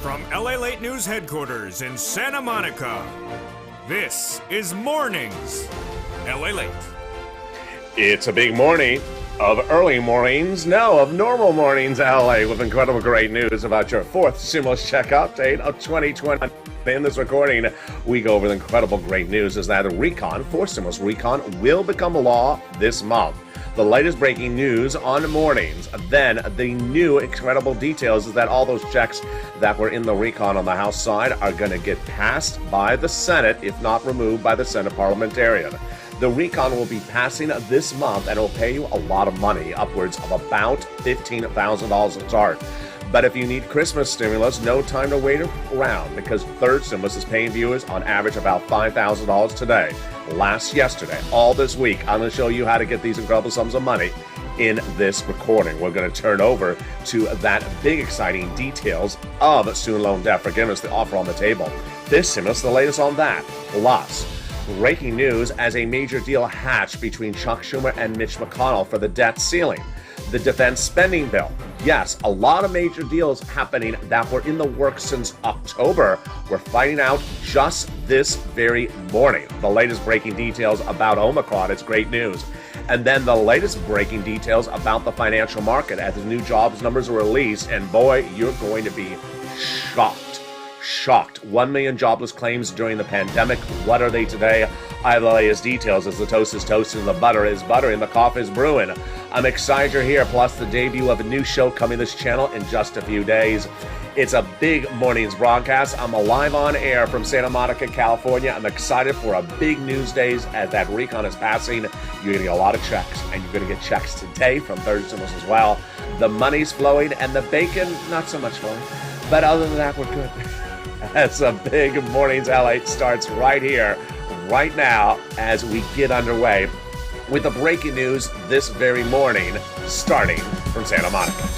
From LALATE News headquarters in Santa Monica, this is Mornings LALATE. It's a big morning of early mornings, no, of normal mornings, LA, with incredible great news about your fourth stimulus check update of 2020. In this recording, we go over the incredible great news is that a fourth stimulus recon will become law this month. The latest breaking news on mornings. Then the new incredible details is that all those checks that were in the recon on the House side are going to get passed by the Senate, if not removed by the Senate parliamentarian. The recon will be passing this month and it will pay you a lot of money, upwards of about $15,000 a start. But if you need Christmas stimulus, no time to wait around, because third stimulus is paying viewers on average about $5,000 today. Yesterday, all this week, I'm going to show you how to get these incredible sums of money in this recording. We're going to turn over to that big exciting details of student loan debt forgiveness, the offer on the table. This stimulus, the latest on that. Plus, breaking news as a major deal hatched between Chuck Schumer and Mitch McConnell for the debt ceiling. The defense spending bill. Yes, a lot of major deals happening that were in the works since October. We're finding out just this very morning. The latest breaking details about Omicron. It's great news. And then the latest breaking details about the financial market as the new jobs numbers are released. And boy, you're going to be shocked. 1 million jobless claims during the pandemic. What are they today? I have the latest details as the toast is toasted and the butter is buttering, the coffee is brewing. I'm excited you're here, plus the debut of a new show coming to this channel in just a few days. It's a big morning's broadcast. I'm live on air from Santa Monica, California. I'm excited for a big news days as that recon is passing. You're going to get a lot of checks, and you're going to get checks today from third stimulus as well. The money's flowing, and the bacon, not so much flowing. But other than that, we're good. That's a big morning's LA starts right here, right now, as we get underway with the breaking news this very morning, starting from Santa Monica.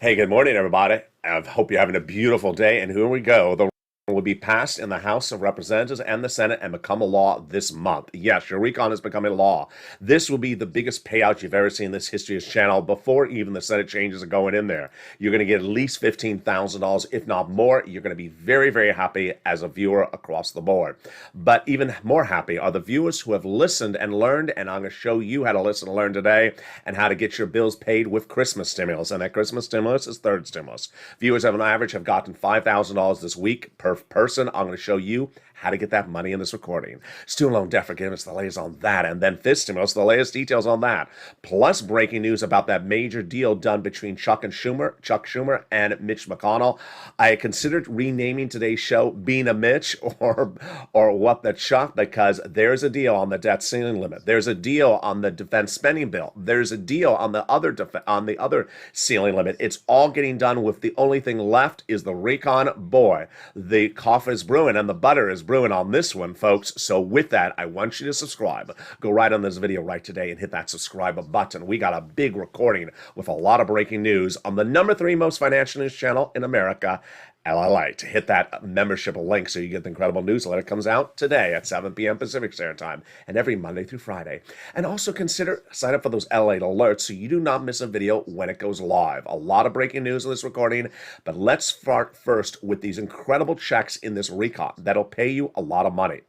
Hey, good morning, everybody. I hope you're having a beautiful day, and here we go. The will be passed in the House of Representatives and the Senate and become a law this month. Yes, your recon is becoming law. This will be the biggest payout you've ever seen in this History channel before even the Senate changes are going in there. You're going to get at least $15,000, if not more. You're going to be very, very happy as a viewer across the board. But even more happy are the viewers who have listened and learned, and I'm going to show you how to listen and learn today and how to get your bills paid with Christmas stimulus. And that Christmas stimulus is third stimulus. Viewers on average have gotten $5,000 this week per person. I'm going to show you how to get that money in this recording. Student loan debt forgiveness, the latest on that, and then fifth stimulus, the latest details on that. Plus breaking news about that major deal done between Chuck Schumer and Mitch McConnell. I considered renaming today's show Being a Mitch or What the Chuck, because there's a deal on the debt ceiling limit. There's a deal on the defense spending bill. There's a deal on the other ceiling limit. It's all getting done with the only thing left is the recon. Boy, the coffee is brewing and the butter is brewing on this one, folks. So with that, I want you to subscribe. Go right on this video right today and hit that subscribe button. We got a big recording with a lot of breaking news on the number 3 most financial news channel in America, LALATE. Hit that membership link so you get the incredible newsletter. It comes out today at 7 p.m. Pacific Standard Time and every Monday through Friday. And also consider sign up for those LALATE alerts so you do not miss a video when it goes live. A lot of breaking news in this recording, but let's start first with these incredible checks in this recon that'll pay you a lot of money.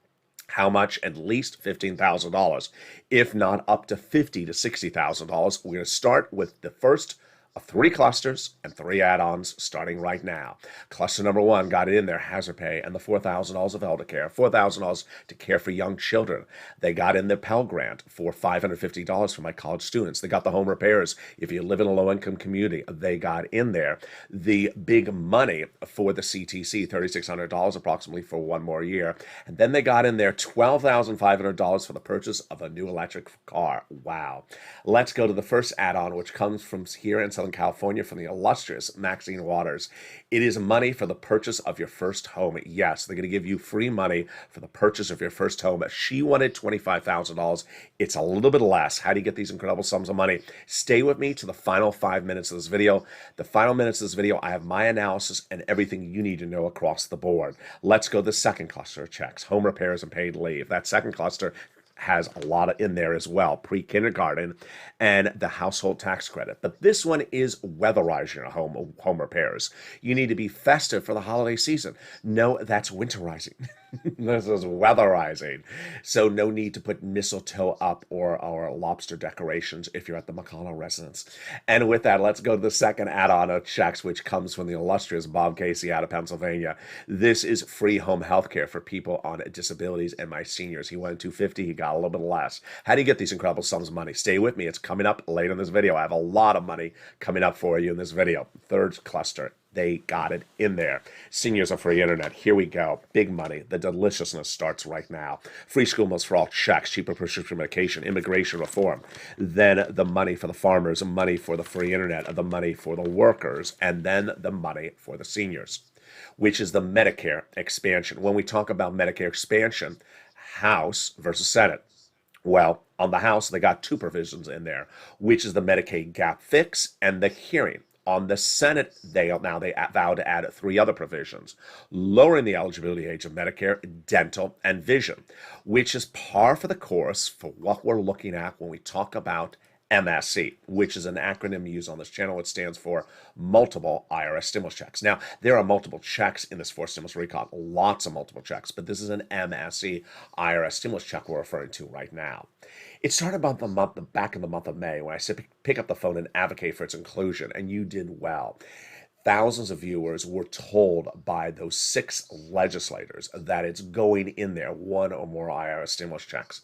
How much? At least $15,000, if not up to $50,000 to $60,000. We're going to start with the first of 3 clusters and 3 add-ons starting right now. Cluster number 1 got it in there, hazard pay, and the $4,000 of elder care, $4,000 to care for young children. They got in their Pell Grant for $550 for my college students. They got the home repairs. If you live in a low-income community, they got in there. The big money for the CTC, $3,600 approximately for 1 more year. And then they got in there $12,500 for the purchase of a new electric car. Wow. Let's go to the first add-on, which comes from here in Southern Southern California from the illustrious Maxine Waters. It is money for the purchase of your first home. Yes, they're going to give you free money for the purchase of your first home. She wanted $25,000. It's a little bit less. How do you get these incredible sums of money? Stay with me to the final 5 minutes of this video. The final minutes of this video, I have my analysis and everything you need to know across the board. Let's go to the second cluster of checks, home repairs and paid leave. That second cluster has a lot in there as well, pre-kindergarten and the household tax credit. But this one is weatherizing your home repairs. You need to be festive for the holiday season. No, that's winterizing. This is weatherizing. So no need to put mistletoe up or lobster decorations if you're at the McConnell residence. And with that, let's go to the second add-on of checks, which comes from the illustrious Bob Casey out of Pennsylvania. This is free home health care for people on disabilities and my seniors. He wanted $250, he got a little bit less. How do you get these incredible sums of money? Stay with me. It's coming up later in this video. I have a lot of money coming up for you in this video. Third cluster. They got it in there. Seniors are free internet. Here we go. Big money. The deliciousness starts right now. Free school meals for all checks, cheaper prescription medication, immigration reform. Then the money for the farmers, money for the free internet, the money for the workers, and then the money for the seniors, which is the Medicare expansion. When we talk about Medicare expansion, House versus Senate. Well, on the House, they got two provisions in there, which is the Medicaid gap fix and the hearing. On the Senate, they vow to add three other provisions, lowering the eligibility age of Medicare, dental, and vision, which is par for the course for what we're looking at when we talk about MSC, which is an acronym used on this channel. It stands for multiple IRS stimulus checks. Now, there are multiple checks in this fourth stimulus recon, lots of multiple checks, but this is an MSC IRS stimulus check we're referring to right now. It started about back in the month of May when I said pick up the phone and advocate for its inclusion, and you did well. Thousands of viewers were told by those 6 legislators that it's going in there, one or more IRS stimulus checks.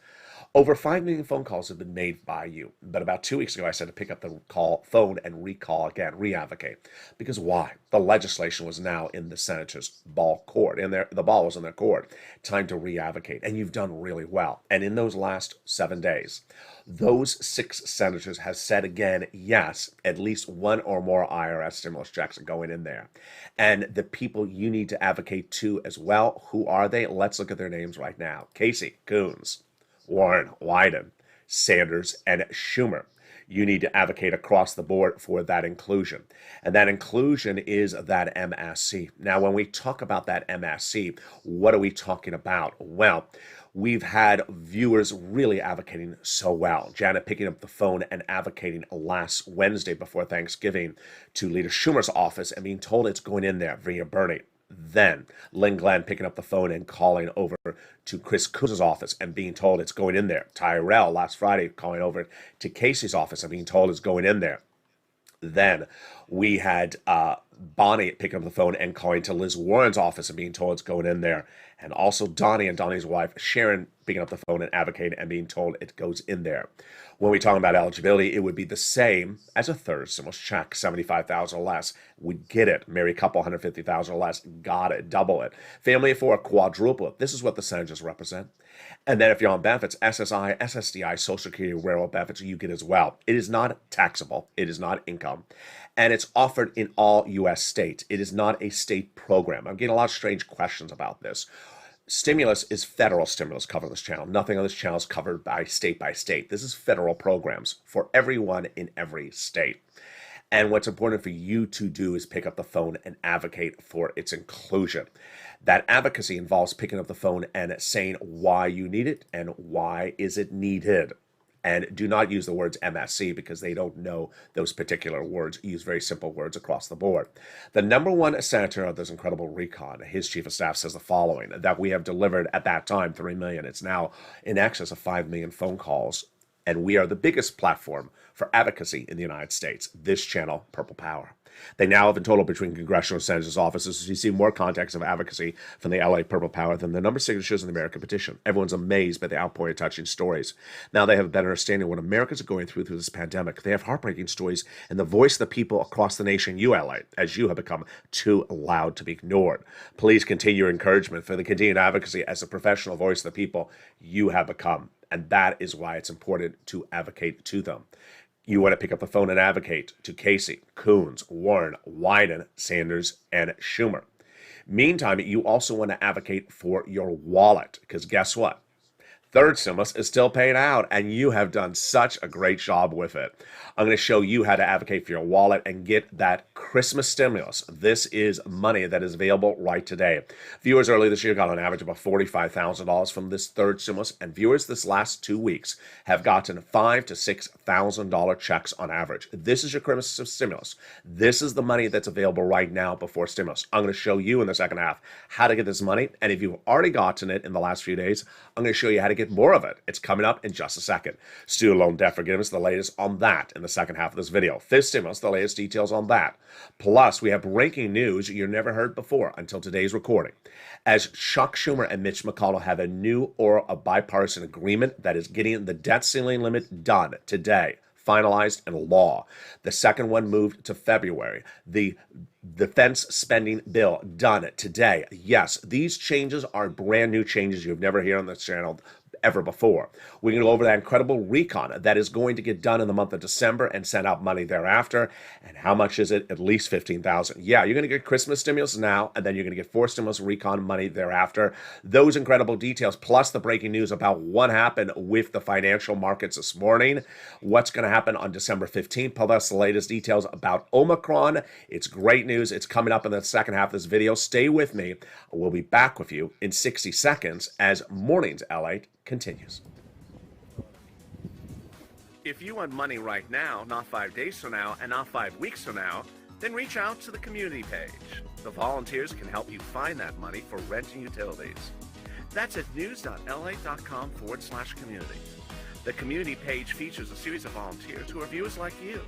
Over 5 million phone calls have been made by you. But about 2 weeks ago, I said to pick up the phone and recall again, re-advocate. Because why? The legislation was now in the senator's court. The ball was in their court. Time to re-advocate. And you've done really well. And in those last 7 days, those 6 senators have said again, yes, at least one or more IRS stimulus checks are going in there. And the people you need to advocate to as well, who are they? Let's look at their names right now. Casey, Coons, Warren, Wyden, Sanders, and Schumer. You need to advocate across the board for that inclusion. And that inclusion is that MSC. Now, when we talk about that MSC, what are we talking about? Well, we've had viewers really advocating so well. Janet picking up the phone and advocating last Wednesday before Thanksgiving to Leader Schumer's office and being told it's going in there via Bernie. Then Lynn Glenn picking up the phone and calling over to Chris Coons' office and being told it's going in there. Tyrell last Friday calling over to Casey's office and being told it's going in there. Then we had Bonnie picking up the phone and calling to Liz Warren's office and being told it's going in there. And also Donnie and Donnie's wife, Sharon, picking up the phone and advocating and being told it goes in there. When we talk about eligibility, it would be the same as a third stimulus check, $75,000 or less. We get it. Married couple, $150,000 or less. Got it. Double it. Family of 4, quadruple it. This is what the senators represent. And then if you're on benefits, SSI, SSDI, Social Security, railroad benefits, you get as well. It is not taxable. It is not income. And it's offered in all U.S. states. It is not a state program. I'm getting a lot of strange questions about this. Stimulus is federal stimulus covered on this channel. Nothing on this channel is covered by state. This is federal programs for everyone in every state. And what's important for you to do is pick up the phone and advocate for its inclusion. That advocacy involves picking up the phone and saying why you need it and why is it needed. And do not use the words MSC because they don't know those particular words. Use very simple words across the board. The number one senator of this incredible recon, his chief of staff says the following, that we have delivered at that time 3 million. It's now in excess of 5 million phone calls. And we are the biggest platform for advocacy in the United States. This channel, Purple Power. They now have in total between congressional and senators' offices. You see more contacts of advocacy from the LA Purple Power than the number of signatures in the American petition. Everyone's amazed by the outpouring of touching stories. Now they have a better understanding of what Americans are going through this pandemic. They have heartbreaking stories and the voice of the people across the nation you highlight, as you have become too loud to be ignored. Please continue your encouragement for the continued advocacy as a professional voice of the people you have become. And that is why it's important to advocate to them. You want to pick up the phone and advocate to Casey, Coons, Warren, Wyden, Sanders, and Schumer. Meantime, you also want to advocate for your wallet, because guess what? Third stimulus is still paying out, and you have done such a great job with it. I'm going to show you how to advocate for your wallet and get that Christmas stimulus. This is money that is available right today. Viewers early this year got on average about $45,000 from this third stimulus, and viewers this last 2 weeks have gotten $5,000 to $6,000 checks on average. This is your Christmas stimulus. This is the money that's available right now before stimulus. I'm going to show you in the second half how to get this money, and if you've already gotten it in the last few days, I'm going to show you how to get more of it. It's coming up in just a second. Student loan debt forgiveness, the latest on that in the second half of this video. Fifth stimulus, the latest details on that. Plus, we have breaking news you never heard before until today's recording. As Chuck Schumer and Mitch McConnell have a new or a bipartisan agreement that is getting the debt ceiling limit done today, finalized in law. The second one moved to February. The defense spending bill done today. Yes, these changes are brand new changes you've never heard on this channel ever before. We're going to go over that incredible recon that is going to get done in the month of December and send out money thereafter. And how much is it? At least $15,000. Yeah, you're going to get Christmas stimulus now, and then you're going to get 4 stimulus recon money thereafter. Those incredible details, plus the breaking news about what happened with the financial markets this morning, what's going to happen on December 15th, plus the latest details about Omicron. It's great news. It's coming up in the second half of this video. Stay with me. We'll be back with you in 60 seconds as Mornings LALATE continues. If you want money right now, not 5 days from now, and not 5 weeks from now, then reach out to the community page. The volunteers can help you find that money for rent and utilities. That's at news.la.com/community. The community page features a series of volunteers who are viewers like you.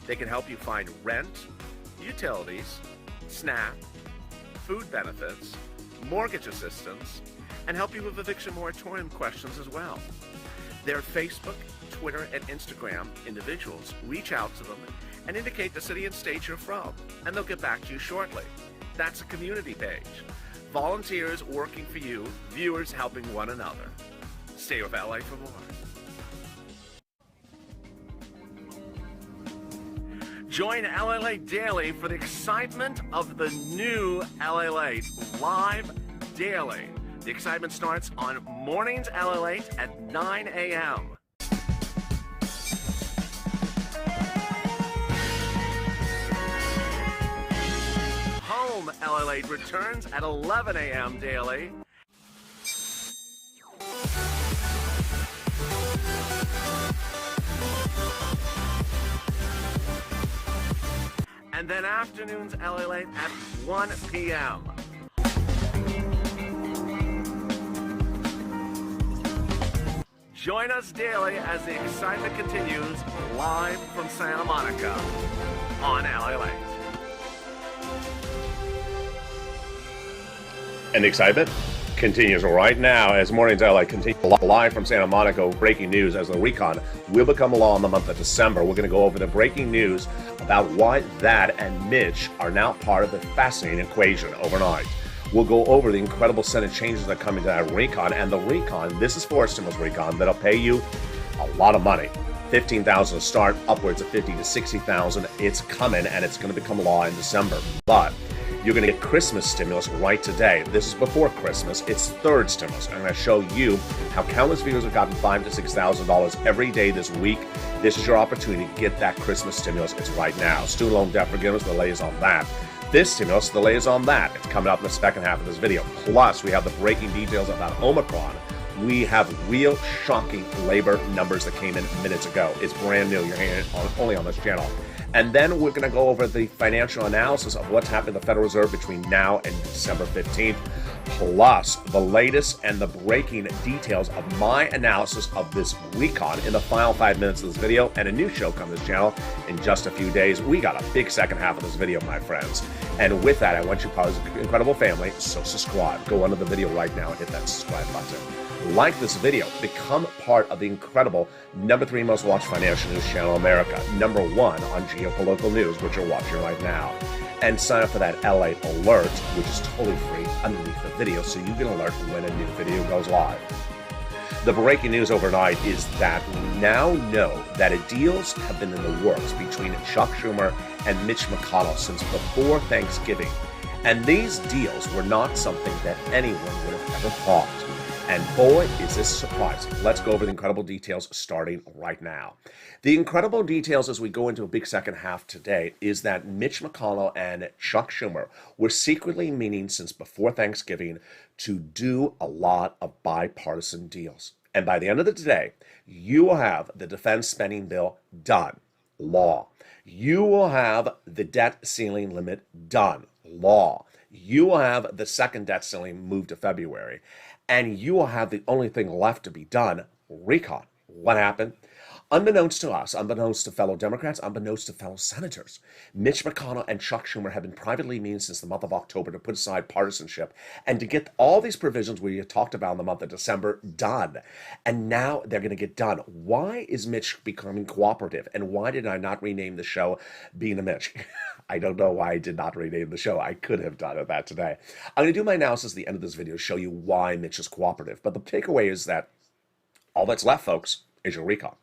They can help you find rent, utilities, SNAP, food benefits, mortgage assistance, and help you with eviction moratorium questions as well. Their Facebook, Twitter, and Instagram individuals reach out to them and indicate the city and state you're from, and they'll get back to you shortly. That's a community page. Volunteers working for you, viewers helping one another. Stay with LA for more. Join LALATE Daily for the excitement of the new LALATE live daily. The excitement starts on Mornings LALATE at 9 a.m. Home LALATE returns at 11 a.m. daily. And then afternoons LALATE at 1 p.m. Join us daily as the excitement continues live from Santa Monica on LALATE. And the excitement continues right now as Mornings LA continues live from Santa Monica. Breaking news as the recon will become a law in the month of December. We're going to go over the breaking news about why that and Mitch are now part of the fascinating equation overnight. We'll go over the incredible Senate changes that come into that recon, and the recon, this is for stimulus recon, that'll pay you a lot of money. $15,000 to start, upwards of $50,000 to $60,000. It's coming, and it's going to become law in December. But you're going to get Christmas stimulus right today. This is before Christmas. It's third stimulus. I'm going to show you how countless viewers have gotten $5,000 to $6,000 every day this week. This is your opportunity to get that Christmas stimulus. It's right now. Student loan debt forgiveness, the latest on that. This stimulus, the latest on that. It's coming up in the second half of this video. Plus, we have the breaking details about Omicron. We have real shocking labor numbers that came in minutes ago. It's brand new. You're hearing it only on this channel. And then we're going to go over the financial analysis of what's happened in the Federal Reserve between now and December 15th. Plus, the latest and the breaking details of my analysis of this recon in the final 5 minutes of this video, and a new show coming to this channel in just a few days. We got a big second half of this video, my friends. And with that, I want you part of this incredible family, so subscribe. Go under the video right now and hit that subscribe button. Like this video, become part of the incredible #3 most watched financial news channel in America, #1 on geopolitical news, which you're watching right now. And sign up for that LALATE alert, which is totally free underneath the video, so you can alert when a new video goes live. The breaking news overnight is that we now know that deals have been in the works between Chuck Schumer and Mitch McConnell since before Thanksgiving. And these deals were not something that anyone would have ever thought. And boy, is this surprising. Let's go over the incredible details starting right now. The incredible details as we go into a big second half today is that Mitch McConnell and Chuck Schumer were secretly meeting since before Thanksgiving to do a lot of bipartisan deals. And by the end of the day, you will have the defense spending bill done, law. You will have the debt ceiling limit done, law. You will have the second debt ceiling moved to February. And you will have the only thing left to be done, recon. What happened? Unbeknownst to us, unbeknownst to fellow Democrats, unbeknownst to fellow senators, Mitch McConnell and Chuck Schumer have been privately meeting since the month of October to put aside partisanship and to get all these provisions we talked about in the month of December done. And now they're going to get done. Why is Mitch becoming cooperative? And why did I not rename the show Being a Mitch? I don't know why I did not rename the show. I could have done that today. I'm going to do my analysis at the end of this video, show you why Mitch is cooperative. But the takeaway is that all that's left, folks, is your recon.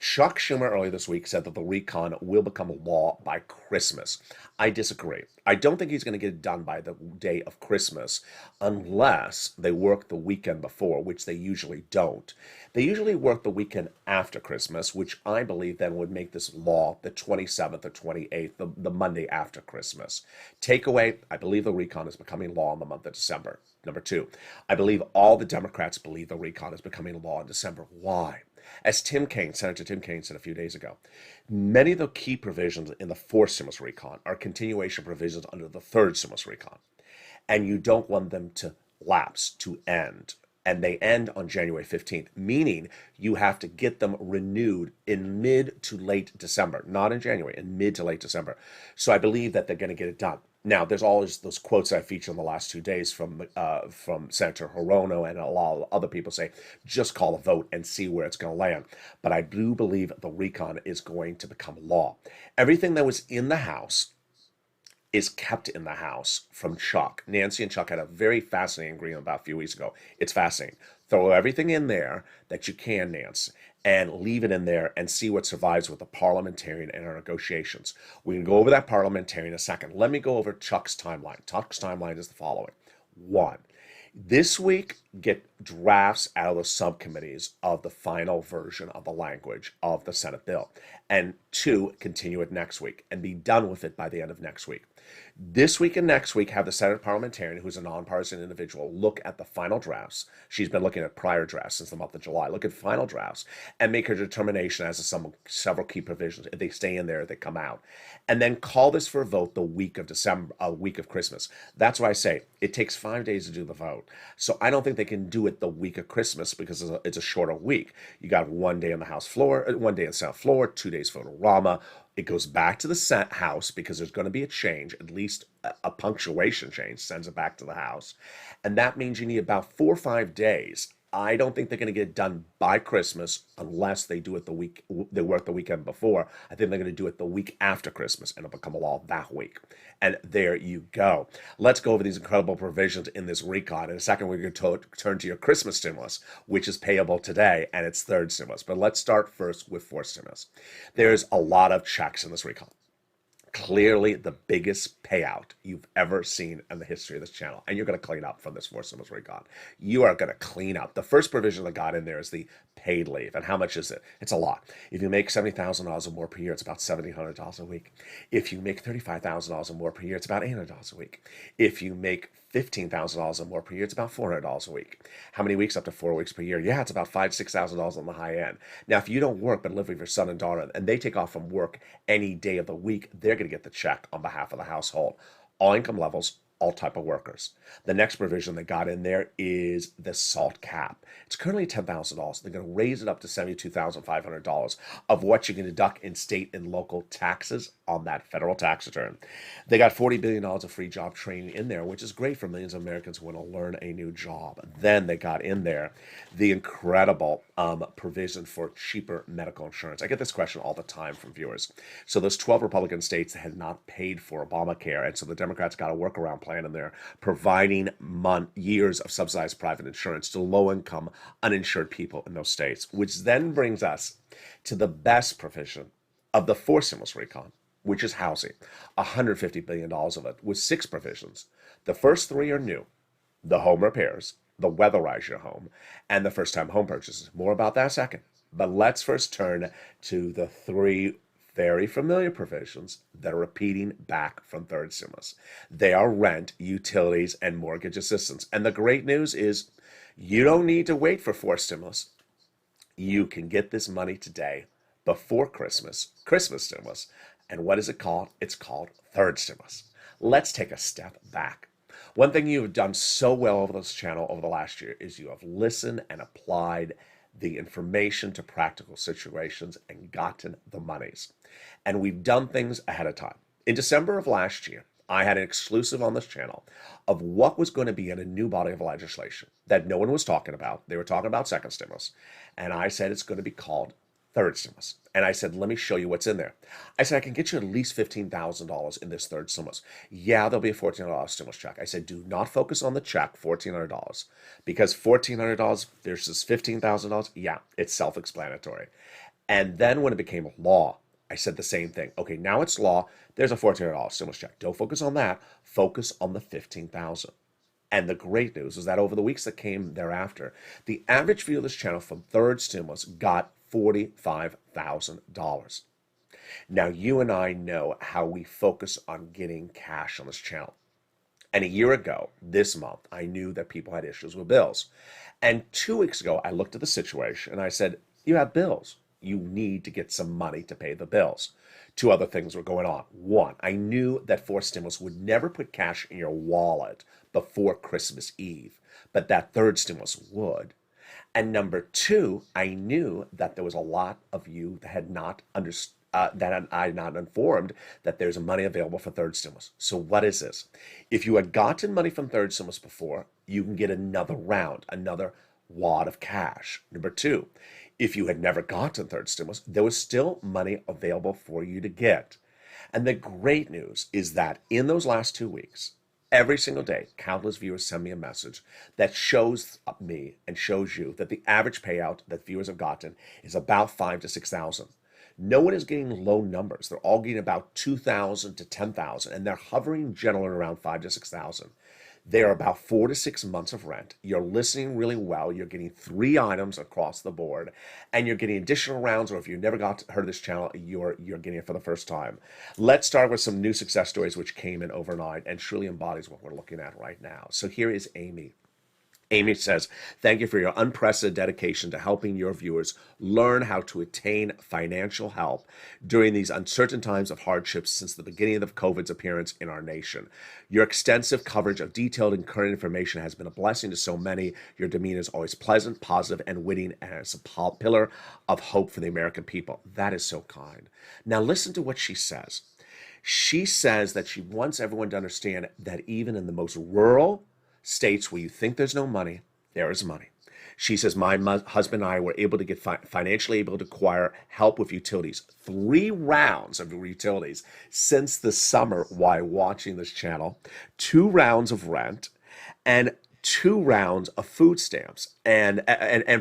Chuck Schumer earlier this week said that the recon will become law by Christmas. I disagree. I don't think he's going to get it done by the day of Christmas unless they work the weekend before, which they usually don't. They usually work the weekend after Christmas, which I believe then would make this law the 27th or 28th, the Monday after Christmas. Takeaway, I believe the recon is becoming law in the month of December. Number two, I believe all the Democrats believe the recon is becoming law in December. Why? As Senator Tim Kaine said a few days ago, many of the key provisions in the fourth stimulus recon are continuation provisions under the third stimulus recon. And you don't want them to lapse, to end. And they end on January 15th, meaning you have to get them renewed in mid to late December, not in January, in mid to late December. So I believe that they're going to get it done. Now, there's always those quotes I featured in the last 2 days from Senator Hirono and a lot of other people say, just call a vote and see where it's going to land. But I do believe the recon is going to become law. Everything that was in the House is kept in the House from Chuck. Nancy and Chuck had a very fascinating agreement about a few weeks ago. It's fascinating. Throw everything in there that you can, Nancy, and leave it in there and see what survives with the parliamentarian and our negotiations. We can go over that parliamentarian in a second. Let me go over Chuck's timeline. Chuck's timeline is the following. One, this week, get drafts out of the subcommittees of the final version of the language of the Senate bill. And two, continue it next week and be done with it by the end of next week. This week and next week, have the Senate parliamentarian, who's a nonpartisan individual, look at the final drafts. She's been looking at prior drafts since the month of July. Look at final drafts and make her determination as to several key provisions. If they stay in there, they come out. And then call this for a vote the week of December, week of Christmas. That's why I say it takes 5 days to do the vote. So I don't think they can do it the week of Christmas because it's a shorter week. You got 1 day on the House floor, 1 day on the Senate floor, 2 days vote-a-rama. It goes back to the Senate House because there's going to be a change, at least a punctuation change, sends it back to the House. And that means you need about 4 or 5 days. I don't think they're going to get it done by Christmas unless they do it they work the weekend before. I think they're going to do it the week after Christmas and it'll become a law that week. And there you go. Let's go over these incredible provisions in this recon. In a second, we're going to turn to your Christmas stimulus, which is payable today, and its third stimulus. But let's start first with fourth stimulus. There's a lot of checks in this recon. Clearly the biggest payout you've ever seen in the history of this channel. And you're going to clean up from this fourth stimulus recon. You are going to clean up. The first provision that got in there is the paid leave. And how much is it? It's a lot. If you make $70,000 or more per year, it's about $1,700 a week. If you make $35,000 or more per year, it's about $800 a week. If you make $15,000 or more per year, it's about $400 a week. How many weeks? Up to 4 weeks per year. Yeah, it's about $5,000 to $6,000 on the high end. Now, if you don't work but live with your son and daughter, and they take off from work any day of the week, they're going to get the check on behalf of the household. All income levels, all type of workers. The next provision they got in there is the SALT cap. It's currently $10,000. They're going to raise it up to $72,500 of what you can deduct in state and local taxes on that federal tax return. They got $40 billion of free job training in there, which is great for millions of Americans who want to learn a new job. Then they got in there the incredible provision for cheaper medical insurance. I get this question all the time from viewers. So those 12 Republican states that had not paid for Obamacare, and so the Democrats got a workaround plan plan in there, providing years of subsidized private insurance to low-income, uninsured people in those states, which then brings us to the best provision of the fourth stimulus recon, which is housing. $150 billion of it with 6 provisions. The first 3 are new: the home repairs, the weatherize your home, and the first-time home purchases. More about that in a second. But let's first turn to the 3 very familiar provisions that are repeating back from third stimulus. They are rent, utilities, and mortgage assistance. And the great news is you don't need to wait for fourth stimulus. You can get this money today before Christmas stimulus. And what is it called? It's called third stimulus. Let's take a step back. One thing you've done so well over this channel over the last year is you have listened and applied the information to practical situations and gotten the monies. And we've done things ahead of time. In December of last year, I had an exclusive on this channel of what was going to be in a new body of legislation that no one was talking about. They were talking about second stimulus. And I said it's going to be called third stimulus. And I said, let me show you what's in there. I said, I can get you at least $15,000 in this third stimulus. Yeah, there'll be a $1,400 stimulus check. I said, do not focus on the check, $1,400, because $1,400 versus $15,000, yeah, it's self-explanatory. And then when it became law, I said the same thing. Okay, now it's law. There's a $1,400 stimulus check. Don't focus on that. Focus on the $15,000. And the great news is that over the weeks that came thereafter, the average view of this channel from third stimulus got $45,000. Now, you and I know how we focus on getting cash on this channel. And a year ago, this month, I knew that people had issues with bills. And 2 weeks ago, I looked at the situation and I said, you have bills. You need to get some money to pay the bills. 2 other things were going on. 1, I knew that fourth stimulus would never put cash in your wallet before Christmas Eve, but that third stimulus would. And number 2, I knew that there was a lot of you that had not understood, that I had not informed that there's money available for third stimulus. So what is this? If you had gotten money from third stimulus before, you can get another round, another wad of cash. Number 2, if you had never gotten third stimulus, there was still money available for you to get. And the great news is that in those last 2 weeks, every single day, countless viewers send me a message that shows me and shows you that the average payout that viewers have gotten is about $5,000 to $6,000. No one is getting low numbers. They're all getting about $2,000 to $10,000, and they're hovering generally around $5,000 to $6,000. They're about 4 to 6 months of rent. You're listening really well. You're getting 3 items across the board, and you're getting additional rounds, or if you've never heard of this channel, you're getting it for the first time. Let's start with some new success stories which came in overnight and truly embodies what we're looking at right now. So here is Amy. Amy says, thank you for your unprecedented dedication to helping your viewers learn how to attain financial help during these uncertain times of hardships since the beginning of COVID's appearance in our nation. Your extensive coverage of detailed and current information has been a blessing to so many. Your demeanor is always pleasant, positive, and witty, and it's a pillar of hope for the American people. That is so kind. Now listen to what she says. She says that she wants everyone to understand that even in the most rural states where you think there's no money, there is money. She says, my husband and I were able to get financially able to acquire help with utilities. 3 rounds of utilities since the summer while watching this channel. 2 rounds of rent and 2 rounds of food stamps and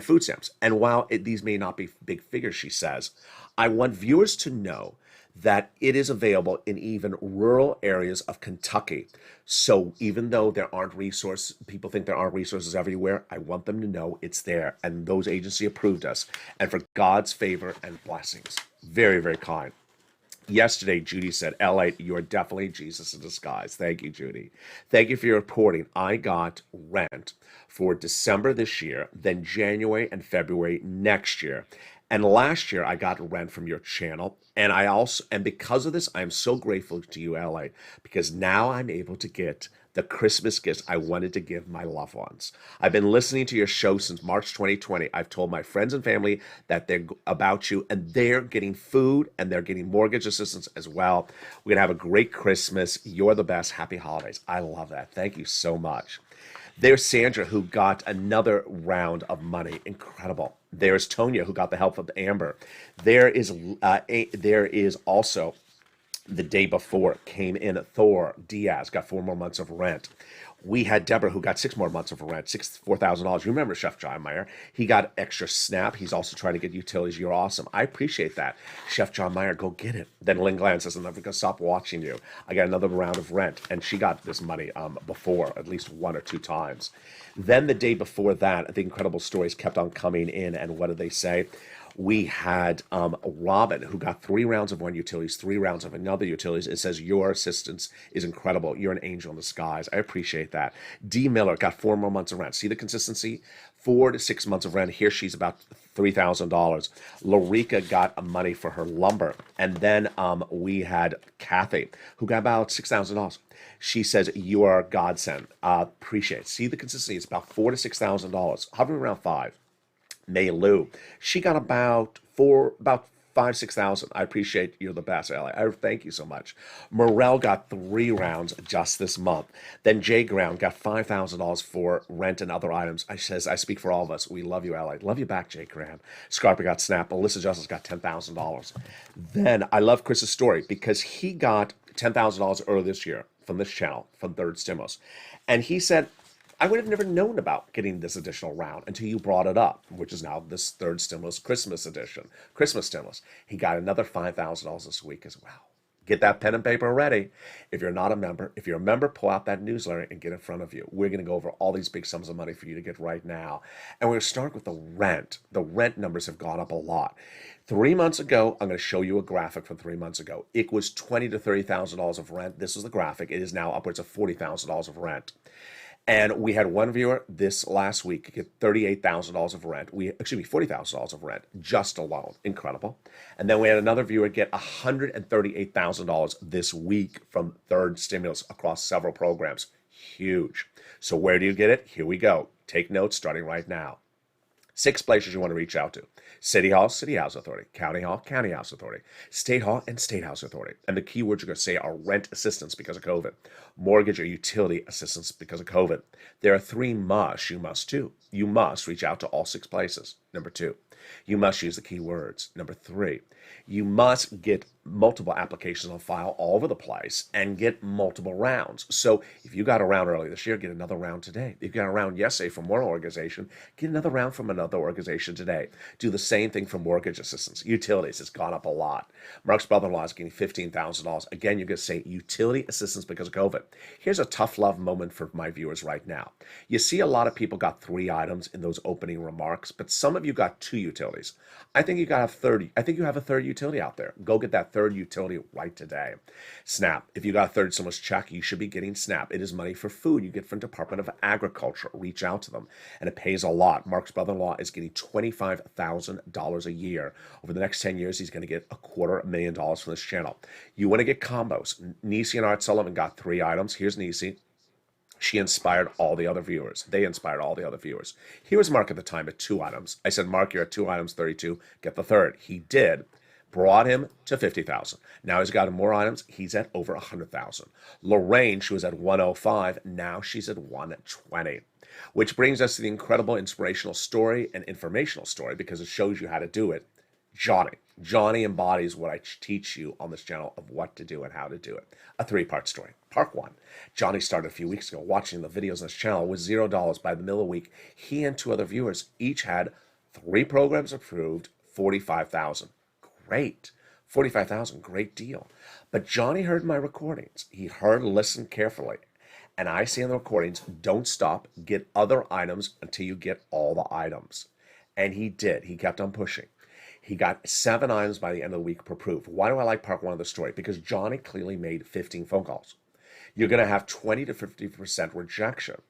food stamps. And while these may not be big figures, she says, I want viewers to know that it is available in even rural areas of Kentucky. So even though there aren't resources, people think there aren't resources everywhere, I want them to know it's there. And those agencies approved us. And for God's favor and blessings. Very, very kind. Yesterday, Judy said, LALATE, you are definitely Jesus in disguise. Thank you, Judy. Thank you for your reporting. I got rent for December this year, then January and February next year. And last year, I got rent from your channel. And because of this, I'm so grateful to you, LA, because now I'm able to get the Christmas gifts I wanted to give my loved ones. I've been listening to your show since March 2020. I've told my friends and family that they're about you, and they're getting food and they're getting mortgage assistance as well. We're gonna have a great Christmas. You're the best. Happy holidays. I love that. Thank you so much. There's Sandra, who got another round of money. Incredible. There's Tonya, who got the help of Amber. There is also The day before came in Thor Diaz, got 4 more months of rent. We had Deborah, who got 6 more months of rent, $4,000. You remember Chef John Meyer? He got extra SNAP. He's also trying to get utilities. You're awesome. I appreciate that. Chef John Meyer, go get it. Then Lynn Glenn says, I'm never going to stop watching you. I got another round of rent. And she got this money before, at least 1 or 2 times. Then the day before that, the incredible stories kept on coming in. And what did they say? We had Robin, who got 3 rounds of one utilities, 3 rounds of another utilities. It says, your assistance is incredible. You're an angel in disguise. I appreciate that. D. Miller got 4 more months of rent. See the consistency? 4 to 6 months of rent. Here she's about $3,000. Larica got money for her lumber. And then we had Kathy, who got about $6,000. She says, you are a godsend. Appreciate it. See the consistency? It's about $4,000 to $6,000, hovering around 5. May Lou, she got about 5,000-6,000. I appreciate you're the best, Ellie. I thank you so much. Morel got 3 rounds just this month. Then Jay Brown got $5,000 for rent and other items. I says, I speak for all of us. We love you, Ellie. Love you back, Jay Graham. Scarpa got Snap. Melissa Justice got $10,000. Then I love Chris's story because he got $10,000 earlier this year from this channel, from Third Stimulus. And he said, I would have never known about getting this additional round until you brought it up, which is now this Third Stimulus Christmas edition, Christmas stimulus. He got another $5,000 this week as well. Get that pen and paper ready. If you're not a member, if you're a member, pull out that newsletter and get in front of you. We're going to go over all these big sums of money for you to get right now. And we're going to start with the rent. The rent numbers have gone up a lot. 3 months ago, I'm going to show you a graphic from 3 months ago. It was $20,000 to $30,000 of rent. This is the graphic. It is now upwards of $40,000 of rent. And we had one viewer this last week get $38,000 of rent. $40,000 of rent just alone. Incredible. And then we had another viewer get $138,000 this week from Third Stimulus across several programs. Huge. So where do you get it? Here we go. Take notes starting right now. 6 places you want to reach out to. City Hall, City House Authority. County Hall, County House Authority. State Hall and State House Authority. And the keywords you're going to say are rent assistance because of COVID. Mortgage or utility assistance because of COVID. There are 3 musts you must do. You must reach out to all 6 places. Number 2, you must use the keywords. Number 3, you must get multiple applications on file all over the place and get multiple rounds. So if you got a round early this year, get another round today. If you got a round yesterday from one organization, get another round from another organization today. Do the same thing for mortgage assistance. Utilities has gone up a lot. Mark's brother-in-law is getting $15,000. Again, you're going to say utility assistance because of COVID. Here's a tough love moment for my viewers right now. You see a lot of people got 3 items in those opening remarks, but some of you got 2 utilities. I think you got a 30. I think you have a 3rd utility out there. Go get that 3rd utility right today. SNAP. If you got a 3rd stimulus check, you should be getting SNAP. It is money for food you get from Department of Agriculture. Reach out to them. And it pays a lot. Mark's brother-in-law is getting $25,000 a year. Over the next 10 years, he's going to get $250,000 from this channel. You want to get combos. Nisi and Art Sullivan got 3 items. Here's Nisi. She inspired all the other viewers. They inspired all the other viewers. Here was Mark at the time at 2 items. I said, Mark, you're at 2 items, 32. Get the 3rd. He did. Brought him to 50,000. Now he's got more items. He's at over 100,000. Lorraine, she was at 105. Now she's at 120. Which brings us to the incredible inspirational story and informational story because it shows you how to do it. Johnny. Johnny embodies what I teach you on this channel of what to do and how to do it. A 3-part story. Part 1. Johnny started a few weeks ago watching the videos on this channel with $0 by the middle of the week. He and 2 other viewers each had 3 programs approved, 45,000. Great. 45,000, great deal. But Johnny heard my recordings. He heard, listened carefully. And I say in the recordings, don't stop, get other items until you get all the items. And he did. He kept on pushing. He got 7 items by the end of the week approved. Why do I like part 1 of the story? Because Johnny clearly made 15 phone calls. You're going to have 20 to 50% rejection.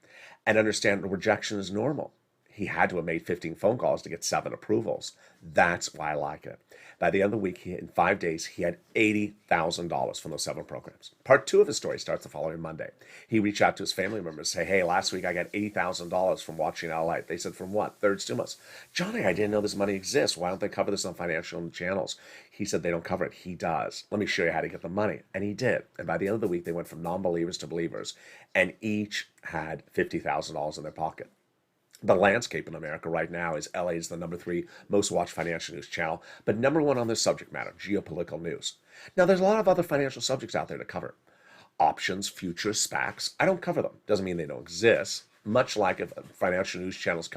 And understand rejection is normal. He had to have made 15 phone calls to get 7 approvals. That's why I like it. By the end of the week, in 5 days, he had $80,000 from those 7 programs. Part 2 of his story starts the following Monday. He reached out to his family members and say, hey, last week I got $80,000 from watching LALATE. They said, from what? Third Stimulus. Johnny, I didn't know this money exists. Why don't they cover this on financial channels? He said they don't cover it. He does. Let me show you how to get the money. And he did. And by the end of the week, they went from non-believers to believers, and each had $50,000 in their pocket. The landscape in America right now is LA is the number 3 most watched financial news channel, but number 1 on this subject matter, geopolitical news. Now, there's a lot of other financial subjects out there to cover. Options, futures, SPACs. I don't cover them. Doesn't mean they don't exist. Much like if financial news channels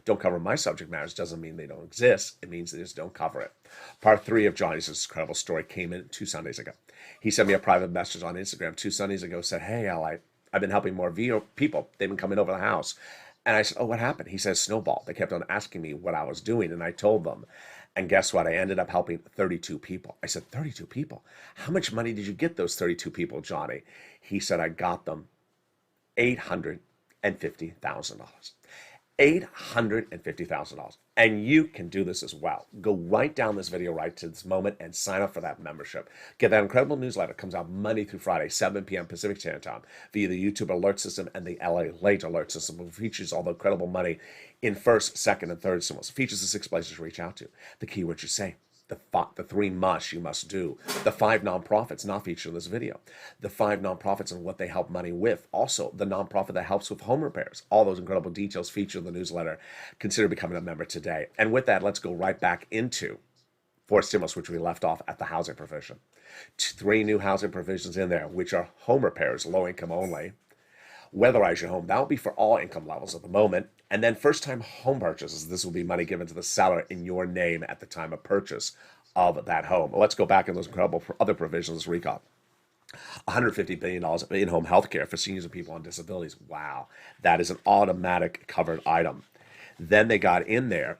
don't cover my subject matters, doesn't mean they don't exist. It means they just don't cover it. Part 3 of Johnny's incredible story came in 2 Sundays ago. He sent me a private message on Instagram 2 Sundays ago, said, "Hey, I've been helping more people. They've been coming over the house." And I said, "Oh, what happened?" He says, "Snowball. They kept on asking me what I was doing." And I told them. And guess what? I ended up helping 32 people. I said, 32 people? How much money did you get those 32 people, Johnny? He said, I got them $850,000. $850,000. And you can do this as well. Go right down this video right to this moment and sign up for that membership. Get that incredible newsletter. It comes out Monday through Friday, 7 p.m. Pacific Standard Time via the YouTube alert system and the LALATE alert system, which features all the incredible money in first, second, and third symbols. It features the 6 places to reach out to. The keywords you say. The 3 musts you must do. The 5 nonprofits not featured in this video. The 5 nonprofits and what they help money with. Also, the nonprofit that helps with home repairs. All those incredible details featured in the newsletter. Consider becoming a member today. And with that, let's go right back into 4 stimulus, which we left off at the housing provision. 3 new housing provisions in there, which are home repairs, low income only. Weatherize your home. That will be for all income levels at the moment. And then first-time home purchases. This will be money given to the seller in your name at the time of purchase of that home. Let's go back in those incredible other provisions. Recap. $150 billion in-home health care for seniors and people on disabilities. Wow. That is an automatic covered item. Then they got in there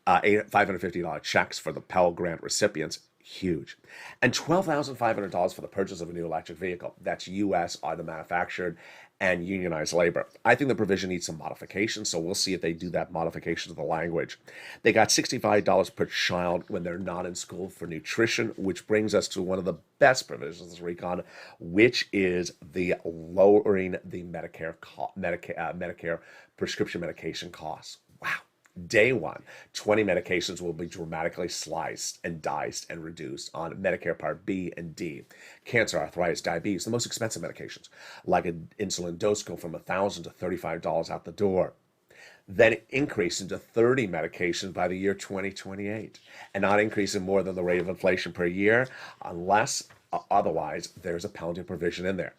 $550 checks for the Pell Grant recipients. Huge. And $12,500 for the purchase of a new electric vehicle. That's U.S. auto manufactured and unionized labor. I think the provision needs some modification, so we'll see if they do that modification to the language. They got $65 per child when they're not in school for nutrition, which brings us to one of the best provisions of this recon, which is the lowering the Medicare prescription medication costs. Wow. Day 1, 20 medications will be dramatically sliced and diced and reduced on Medicare Part B and D. Cancer, arthritis, diabetes, the most expensive medications, like an insulin dose go from $1,000 to $35 out the door. Then increase into 30 medications by the year 2028, and not increasing more than the rate of inflation per year, unless otherwise there's a penalty provision in there.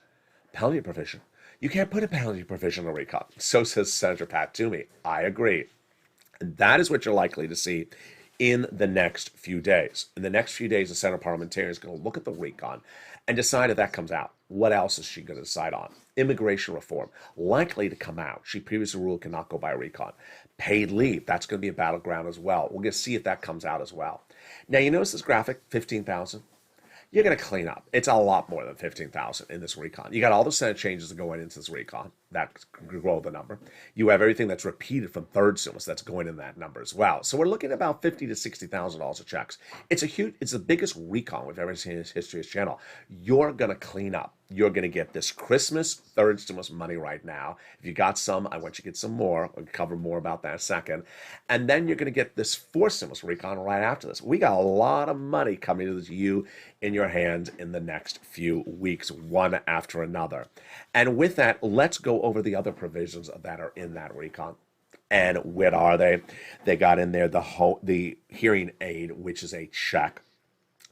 Penalty provision. You can't put a penalty provision in a recon. So says Senator Pat Toomey. I agree. And that is what you're likely to see in the next few days. In the next few days, the Senate parliamentarian is going to look at the recon and decide if that comes out. What else is she going to decide on? Immigration reform, likely to come out. She previously ruled cannot go by recon. Paid leave, that's going to be a battleground as well. We're going to see if that comes out as well. Now, you notice this graphic, 15,000? You're going to clean up. It's a lot more than 15,000 in this recon. You got all the Senate changes going into this recon. That grow the number. You have everything that's repeated from third stimulus that's going in that number as well. So we're looking at about $50,000 to $60,000 of checks. It's the biggest recon we've ever seen in the history of this channel. You're going to clean up. You're going to get this Christmas third stimulus money right now. If you got some, I want you to get some more. We'll cover more about that in a second. And then you're going to get this fourth stimulus recon right after this. We got a lot of money coming to you in your hands in the next few weeks, one after another. And with that, let's go over the other provisions that are in that recon. And what are they? They got in there the hearing aid, which is a check,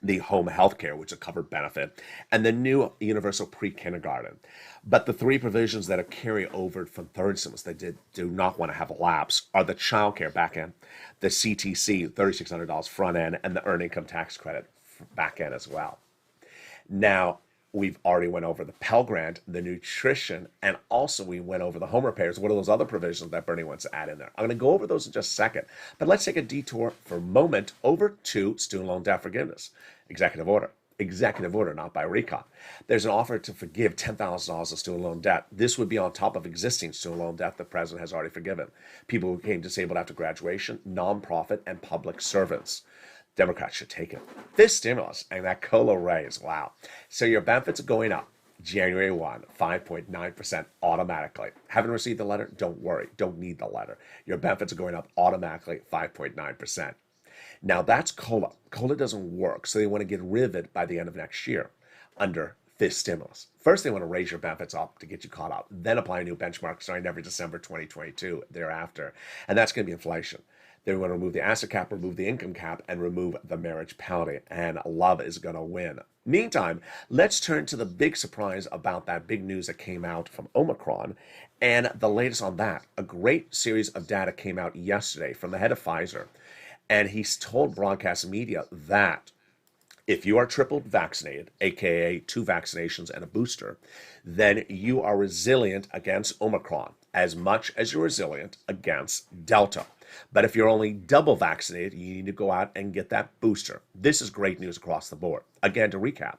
the home health care, which is a covered benefit, and the new universal pre-kindergarten. But the 3 provisions that are carry over from third stimulus that do not want to have a lapse are the child care back end, the CTC, $3,600 front end, and the earned income tax credit back end as well. Now, we've already went over the Pell Grant, the nutrition, and also we went over the home repairs. What are those other provisions that Bernie wants to add in there? I'm going to go over those in just a second. But let's take a detour for a moment over to student loan debt forgiveness. Executive order. Executive order, not by recon. There's an offer to forgive $10,000 of student loan debt. This would be on top of existing student loan debt the president has already forgiven. People who became disabled after graduation, nonprofit, and public servants. Democrats should take it. This stimulus and that COLA raise, wow. So your benefits are going up January 1, 5.9% automatically. Haven't received the letter? Don't worry. Don't need the letter. Your benefits are going up automatically 5.9%. Now that's COLA. COLA doesn't work, so they want to get rid of it by the end of next year under this stimulus. First, they want to raise your benefits up to get you caught up, then apply a new benchmark starting every December 2022 thereafter. And that's going to be inflation. They want to remove the asset cap, remove the income cap, and remove the marriage penalty. And love is going to win. Meantime, let's turn to the big surprise about that big news that came out from Omicron and the latest on that. A great series of data came out yesterday from the head of Pfizer. And he's told broadcast media that if you are triple vaccinated, aka 2 vaccinations and a booster, then you are resilient against Omicron as much as you're resilient against Delta. But if you're only double vaccinated, you need to go out and get that booster. This is great news across the board. Again, to recap,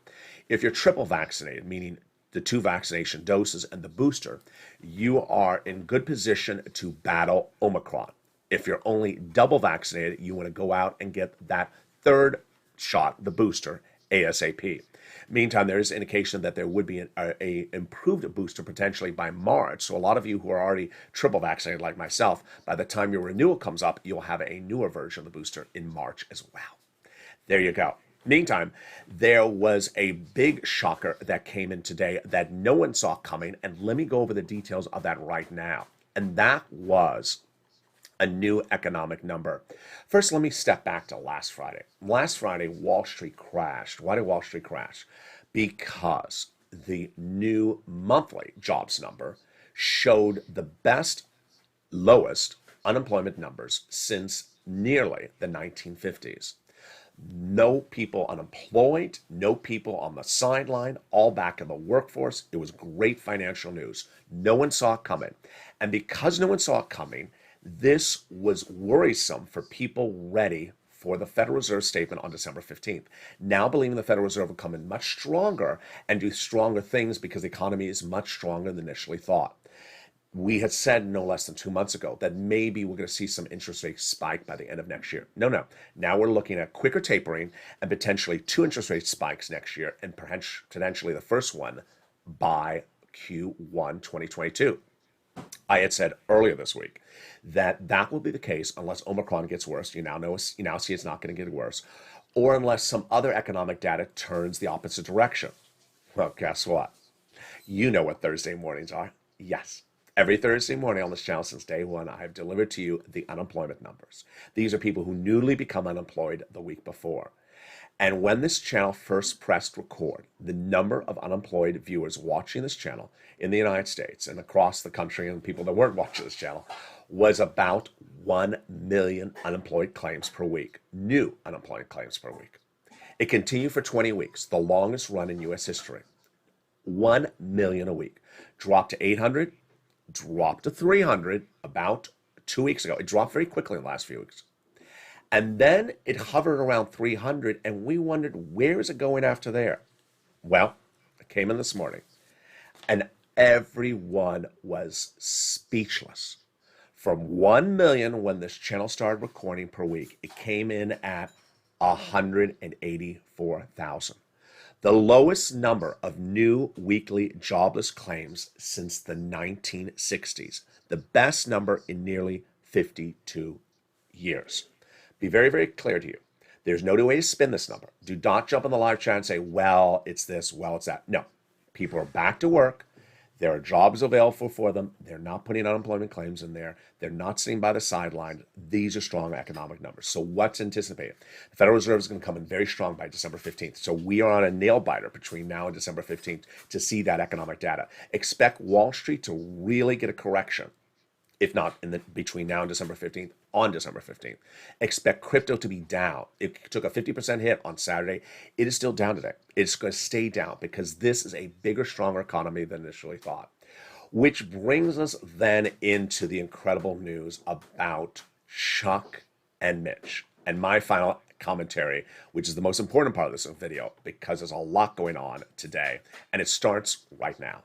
if you're triple vaccinated, meaning the 2 vaccination doses and the booster, you are in good position to battle Omicron. If you're only double vaccinated, you want to go out and get that 3rd shot, the booster, ASAP. Meantime, there is indication that there would be a improved booster potentially by March. So a lot of you who are already triple vaccinated like myself, by the time your renewal comes up, you'll have a newer version of the booster in March as well. There you go. Meantime, there was a big shocker that came in today that no one saw coming. And let me go over the details of that right now. And that was a new economic number. First, let me step back to last Friday. Last Friday, Wall Street crashed. Why did Wall Street crash? Because the new monthly jobs number showed the lowest unemployment numbers since nearly the 1950s. No people unemployed, no people on the sideline, all back in the workforce. It was great financial news. No one saw it coming. And because no one saw it coming, this was worrisome for people ready for the Federal Reserve statement on December 15th. Now believing the Federal Reserve will come in much stronger and do stronger things because the economy is much stronger than initially thought. We had said no less than 2 months ago that maybe we're going to see some interest rate spike by the end of next year. No. Now we're looking at quicker tapering and potentially 2 interest rate spikes next year and potentially the first one by Q1 2022. I had said earlier this week that will be the case unless Omicron gets worse. You now see it's not going to get worse, or unless some other economic data turns the opposite direction. Well, guess what? You know what Thursday mornings are. Yes. Every Thursday morning on this channel since day one, I have delivered to you the unemployment numbers. These are people who newly become unemployed the week before. And when this channel first pressed record, the number of unemployed viewers watching this channel in the United States and across the country and people that weren't watching this channel was about 1 million unemployed claims per week, new unemployment claims per week. It continued for 20 weeks, the longest run in U.S. history. 1 million a week. Dropped to 800, dropped to 300 about 2 weeks ago. It dropped very quickly in the last few weeks. And then it hovered around 300, and we wondered, where is it going after there? Well, it came in this morning, and everyone was speechless. From 1 million when this channel started recording per week, it came in at 184,000. The lowest number of new weekly jobless claims since the 1960s. The best number in nearly 52 years. Be very, very clear to you. There's no way to spin this number. Do not jump in the live chat and say, well, it's this, well, it's that. No. People are back to work. There are jobs available for them. They're not putting unemployment claims in there. They're not sitting by the sideline. These are strong economic numbers. So what's anticipated? The Federal Reserve is going to come in very strong by December 15th. So we are on a nail biter between now and December 15th to see that economic data. Expect Wall Street to really get a correction, if not between now and December 15th, on December 15th. Expect crypto to be down. It took a 50% hit on Saturday. It is still down today. It's going to stay down because this is a bigger, stronger economy than initially thought. Which brings us then into the incredible news about Chuck and Mitch. And my final commentary, which is the most important part of this video because there's a lot going on today. And it starts right now.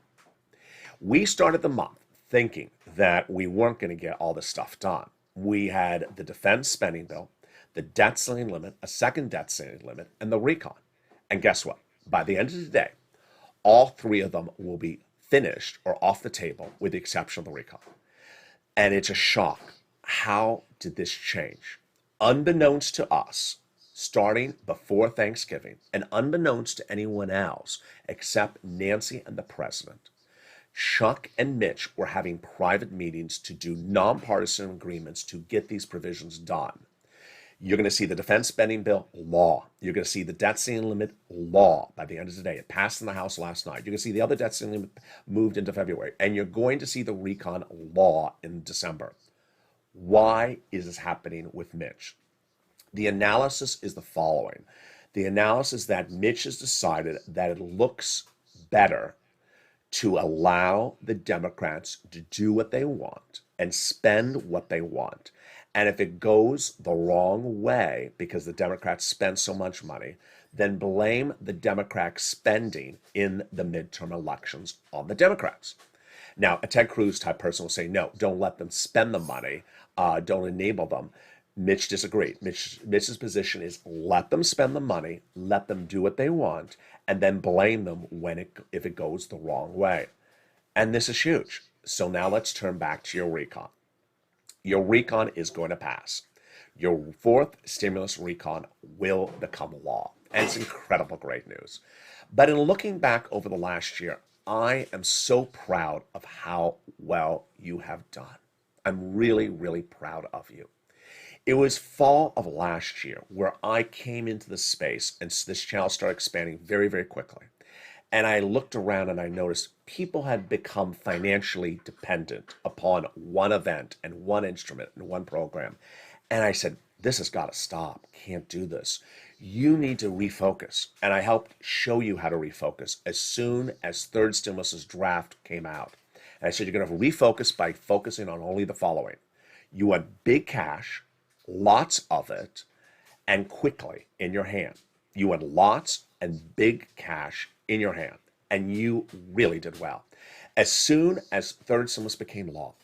We started the month thinking that we weren't going to get all this stuff done. We had the defense spending bill, the debt ceiling limit, a second debt ceiling limit, and the recon. And guess what? By the end of the day, all 3 of them will be finished or off the table with the exception of the recon. And it's a shock. How did this change? Unbeknownst to us, starting before Thanksgiving, and unbeknownst to anyone else except Nancy and the president, Chuck and Mitch were having private meetings to do nonpartisan agreements to get these provisions done. You're going to see the defense spending bill law. You're going to see the debt ceiling limit law by the end of today. It passed in the House last night. You're going to see the other debt ceiling limit moved into February. And you're going to see the recon law in December. Why is this happening with Mitch? The analysis is the following. The analysis that Mitch has decided that it looks better to allow the Democrats to do what they want and spend what they want. And if it goes the wrong way because the Democrats spend so much money, then blame the Democrat spending in the midterm elections on the Democrats. Now, a Ted Cruz type person will say, no, don't let them spend the money. Don't enable them. Mitch disagreed. Mitch's position is let them spend the money, let them do what they want, and then blame them if it goes the wrong way. And this is huge. So now let's turn back to your recon. Your recon is going to pass. Your fourth stimulus recon will become law. And it's incredible great news. But in looking back over the last year, I am so proud of how well you have done. I'm really, really proud of you. It was fall of last year where I came into the space and this channel started expanding very, very quickly. And I looked around and I noticed people had become financially dependent upon one event and one instrument and one program. And I said, this has got to stop. Can't do this. You need to refocus. And I helped show you how to refocus as soon as third stimulus's draft came out. And I said, you're going to refocus by focusing on only the following. You want big cash, lots of it, and quickly in your hand. You want lots and big cash in your hand, and you really did well. As soon as third stimulus became law,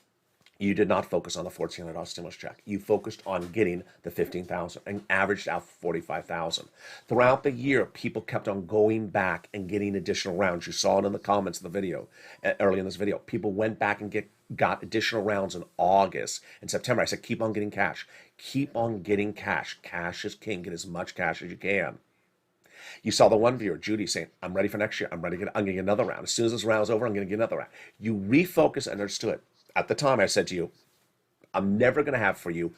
you did not focus on the $1,400 stimulus check. You focused on getting the $15,000 and averaged out $45,000. Throughout the year, people kept on going back and getting additional rounds. You saw it in the comments of the video, early in this video. People went back and got additional rounds in August and September. I said, keep on getting cash. Keep on getting cash. Cash is king. Get as much cash as you can. You saw the one viewer, Judy, saying, I'm ready for next year. I'm going to get another round. As soon as this round is over, I'm going to get another round. You refocus and understood. At the time, I said to you, I'm never going to have for you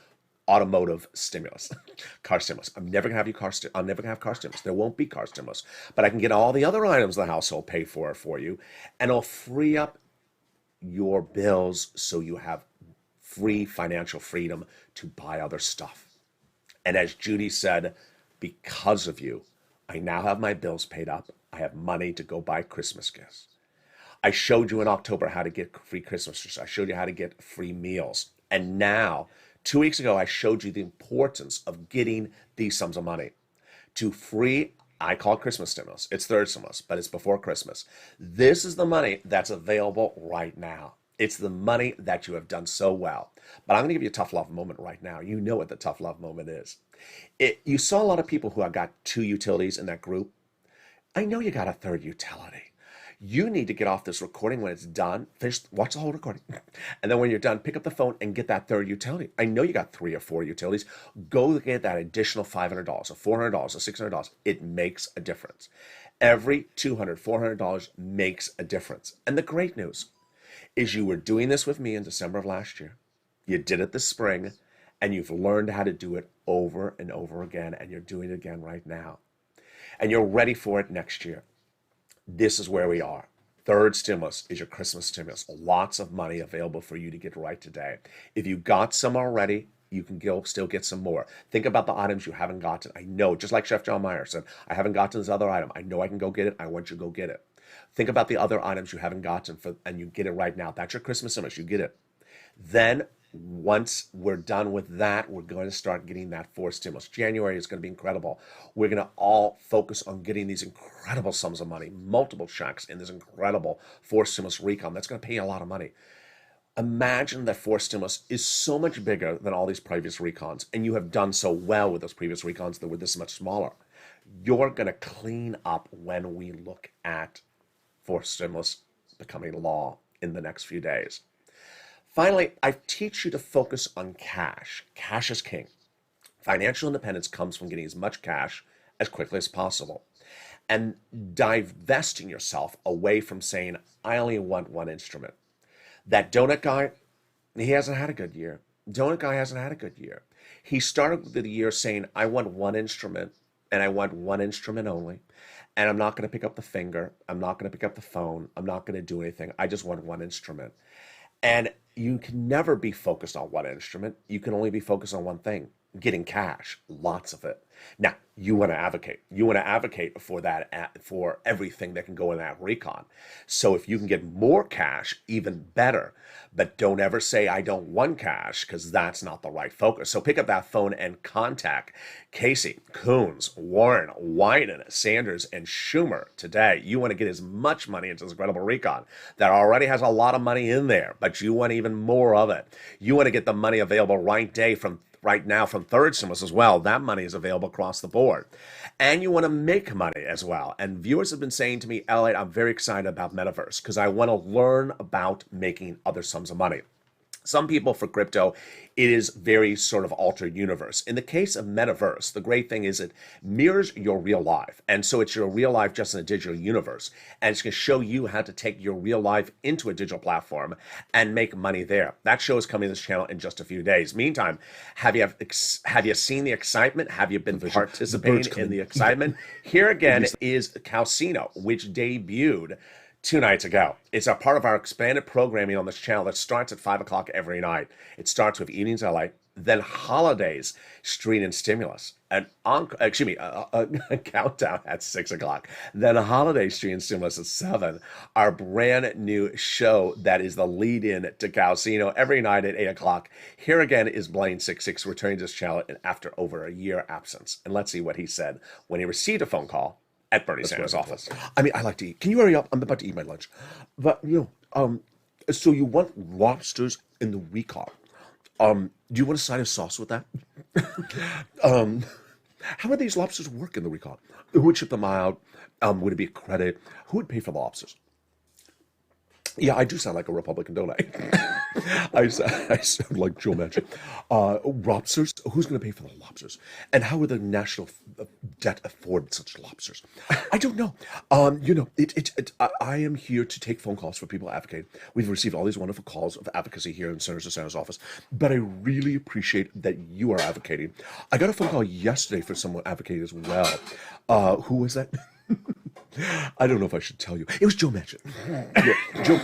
automotive stimulus, car stimulus. I'm never going to have car stimulus. There won't be car stimulus. But I can get all the other items the household pay for you, and it'll free up your bills so you have free financial freedom to buy other stuff. And as Judy said, because of you, I now have my bills paid up. I have money to go buy Christmas gifts. I showed you in October how to get free Christmas trees. I showed you how to get free meals. And now, 2 weeks ago, I showed you the importance of getting these sums of money to free, I call it Christmas stimulus. It's third stimulus, but it's before Christmas. This is the money that's available right now. It's the money that you have done so well. But I'm going to give you a tough love moment right now. You know what the tough love moment is. You saw a lot of people who have got 2 utilities in that group. I know you got a third utility. You need to get off this recording when it's done. Watch the whole recording. And then when you're done, pick up the phone and get that third utility. I know you got 3 or 4 utilities. Go get that additional $500 or $400 or $600. It makes a difference. Every $200, $400 makes a difference. And the great news is you were doing this with me in December of last year. You did it this spring, and you've learned how to do it over and over again, and you're doing it again right now. And you're ready for it next year. This is where we are. Third stimulus is your Christmas stimulus. Lots of money available for you to get right today. If you got some already, you can still get some more. Think about the items you haven't gotten. I know, just like Chef John Meyer said, I haven't gotten this other item. I know I can go get it. I want you to go get it. Think about the other items you haven't gotten and you get it right now. That's your Christmas stimulus. You get it. Then once we're done with that, we're going to start getting that fourth stimulus. January is going to be incredible. We're going to all focus on getting these incredible sums of money, multiple checks in this incredible fourth stimulus recon. That's going to pay you a lot of money. Imagine that fourth stimulus is so much bigger than all these previous recons, and you have done so well with those previous recons that were this much smaller. You're going to clean up when we look at fourth stimulus becoming law in the next few days. Finally, I teach you to focus on cash. Cash is king. Financial independence comes from getting as much cash as quickly as possible and divesting yourself away from saying, I only want one instrument. That donut guy, he hasn't had a good year. Donut guy hasn't had a good year. He started the year saying, I want one instrument and I want one instrument only. And I'm not going to pick up the finger. I'm not going to pick up the phone. I'm not going to do anything. I just want one instrument. And you can never be focused on one instrument. You can only be focused on one thing, getting cash, lots of it. Now, you want to advocate. You want to advocate for that, for everything that can go in that recon. So if you can get more cash, even better. But don't ever say, I don't want cash, because that's not the right focus. So pick up that phone and contact Casey, Coons, Warren, Wyden, Sanders, and Schumer today. You want to get as much money into this incredible recon that already has a lot of money in there, but you want even more of it. You want to get the money available right now from third stimulus as well. That money is available across the board. And you want to make money as well. And viewers have been saying to me, LALATE, I'm very excited about Metaverse because I want to learn about making other sums of money. Some people for crypto, it is very sort of altered universe. In the case of Metaverse, the great thing is it mirrors your real life. And so it's your real life just in a digital universe. And it's going to show you how to take your real life into a digital platform and make money there. That show is coming to this channel in just a few days. Meantime, have you seen the excitement? Have you been participating in the excitement? Here again is Calcino, which debuted 2 nights ago. It's a part of our expanded programming on this channel that starts at 5 o'clock every night. It starts with Evenings LA, then Holidays, Street and Stimulus, a countdown at 6 o'clock, then a Holiday Street and Stimulus at 7, our brand new show that is the lead-in to Calcino every night at 8 o'clock. Here again is Blaine66 returning to this channel after over a year absence. And let's see what he said when he received a phone call at Bernie Sanders' office. I mean, I like to eat. Can you hurry up? I'm about to eat my lunch. But, so you want lobsters in the recon. Do you want a side of sauce with that? How would these lobsters work in the recon? Who would ship them out? Would it be a credit? Who would pay for the lobsters? Yeah, I do sound like a Republican, don't I? I sound like Joe Manchin. Lobsters? Who's going to pay for the lobsters? And how would the national debt afford such lobsters? I don't know. I am here to take phone calls for people advocating. We've received all these wonderful calls of advocacy here in Senator Sanders' office, but I really appreciate that you are advocating. I got a phone call yesterday for someone advocating as well. Who was that? I don't know if I should tell you. It was Joe Manchin. Yeah, Joe.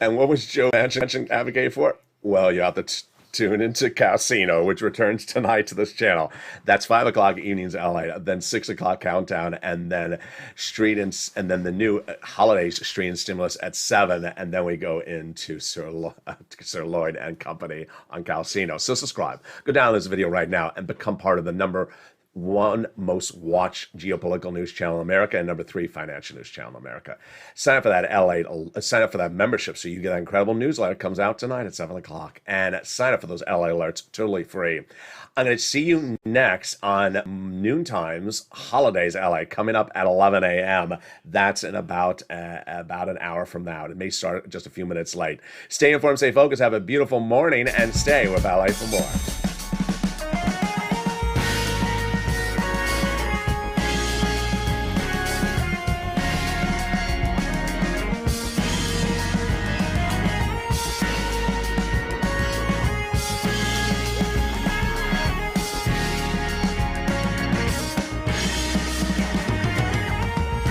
And what was Joe Manchin advocating for? Well, you have to tune into Calcino, which returns tonight to this channel. That's 5 o'clock Evenings LA, then 6 o'clock Countdown, and then the new Holidays Street and Stimulus at 7, and then we go into Sir Lloyd and Company on Calcino. So subscribe. Go down this video right now and become part of the #1 most watched geopolitical news channel in America and #3 financial news channel in America. Sign up for that sign up for that membership so you get that incredible newsletter. It comes out tonight at 7 o'clock. And sign up for those LA alerts, totally free. I'm going to see you next on Noon Times Holidays LA, coming up at 11 a.m. That's in about an hour from now. It may start just a few minutes late. Stay informed, stay focused, have a beautiful morning, and stay with LA for more.